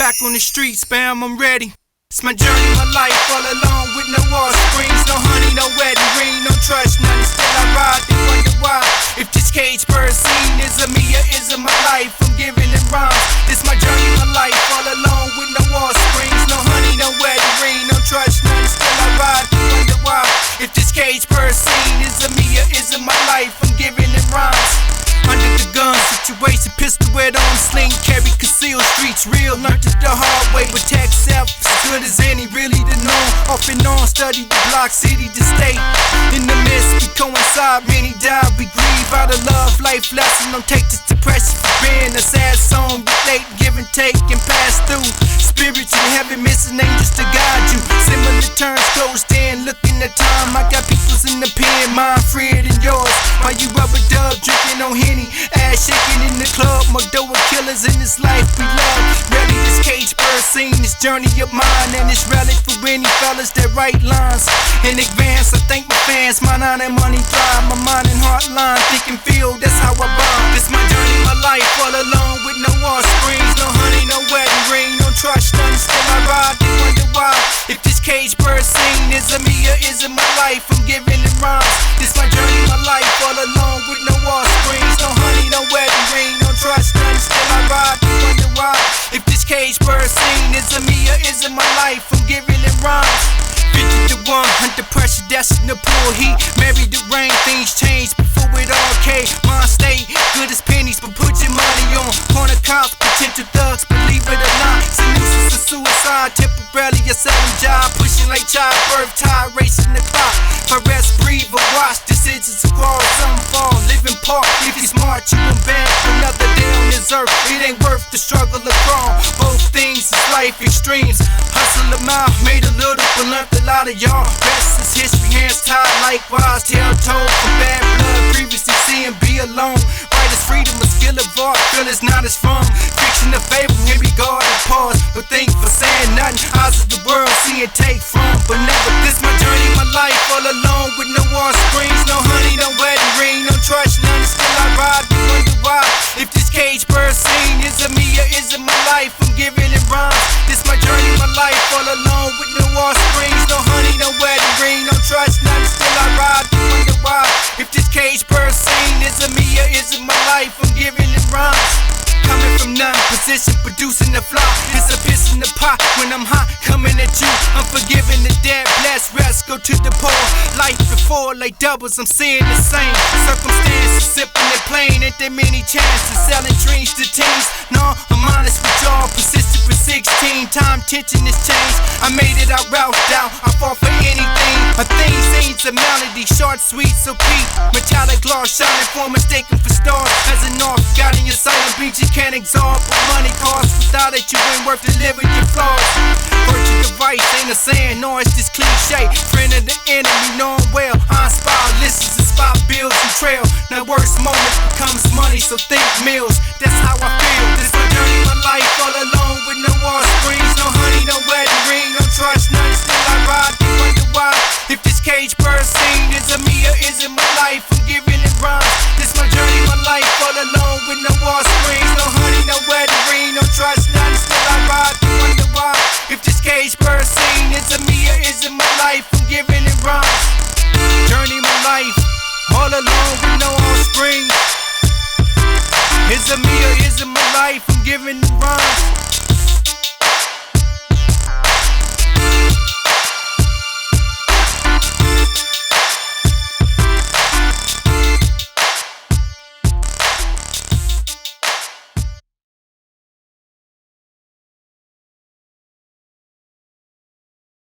back on the streets, bam, I'm ready. It's my journey, my life, all alone with no offsprings, no honey, no wedding ring, no trust, nothing. Still I ride, they wonder why. If this cage bird scene is a me or is it my life? I'm giving them rhymes. It's my journey, my life, all alone with no offsprings, no honey, no wedding ring, no trust, nothing. Still I ride, they wonder why. If this cage bird scene is a me or is it my life? I'm giving them rhymes. Under the gun situation, pistol wet on sling, carry concealed, streets real, learned it the hard way. Protect self as good as any, really to know. Off and on, study the block, city to state. In the midst, we coincide, many die, we grieve out of love, life lesson. Don't take this depression for being a sad song. Relate, give and take, and pass through. Spirits in heaven, missing angels to guide you. Similar turns, closed in, looking at time. I got peoples in the pen, mine freer than yours. While you rubber dub, drinking on Henny, ass shaking in the club. Modoa killers in this life we love. Really, this cage bird scene, this journey of mine, and it's relic for any fellas that write lines. In advance, I thank my fans, mine on and money thrive. My mind and heart line, think and feel, that's how I bond. This my journey, my life, all alone with no offsprings, no honey, no wedding ring, no trust, none. Still I ride, they wonder why. If this cage bird scene is a me or is it my life? I'm giving it rhymes. This my journey, my life, all alone with no offsprings, no honey, no wedding ring, no trust, none. Still I ride, they wonder why. If this cage bird scene is a me or is it my life? I'm giving it rhymes. 50 to 1, under pressure, destined to pull heat. Married to rain, things change before it all came. Mine stay good as pennies, but put your money on corner cops, potential thugs, believe it or not. It's a nuisance of suicide, temporarily a sudden job, pushing like childbirth, tide racing the clock. If I rest, breathe, or watch decisions across, some fall, live in part. If you smart, you can beg another day on this earth. It ain't worth the struggle or crawl. Both things is life extremes. Hustle a mile, made a little, but learned a lot of y'all. Rest is history, hands tied likewise, tail told from bad blood. Previously seeing be alone. Right is freedom, a skill of art, feel it's not as fun. Fiction of fable, here we guard and pause, but thank for saying nothing. Eyes of the world, see and take from, but never. This my journey, my life, all alone with no offsprings, no honey, no wedding ring, no trust, none. Still I ride, you wonder why. If this cage bird scene is a me or is it my life? I'm giving it rhymes. This my journey, my life, all alone with no offsprings, no honey, no wedding ring, no trust, none. Still I ride, you wonder why. If this cage bird scene is a me or is it my life? I'm giving it rhymes. Coming from none, position producing the fly. It's a piss in the pot when I'm hot, coming at you. I'm forgiving the dead, blessed rest, go to the poor. Life before like doubles, I'm seeing the same circumstances, sipping and plain. Ain't there many chances, selling dreams to teens. No, I'm honest with y'all, persistent for 16. Time tension has changed, I made it out, route out. I fall for anything, a thing seems a melody, short, sweet, so peak. Metallic gloss, shining for mistaken for stars. As an off, got in your sight, a beat you can't exalt. What money costs, without it you ain't worth to live with your flaws. Virtue device ain't a saying, no, it's just cliche. Friend of the enemy, knowing well. I inspire, listens and spot bills and trail. Now worst moment becomes money, so think meals. That's how I feel. This my journey, my life, all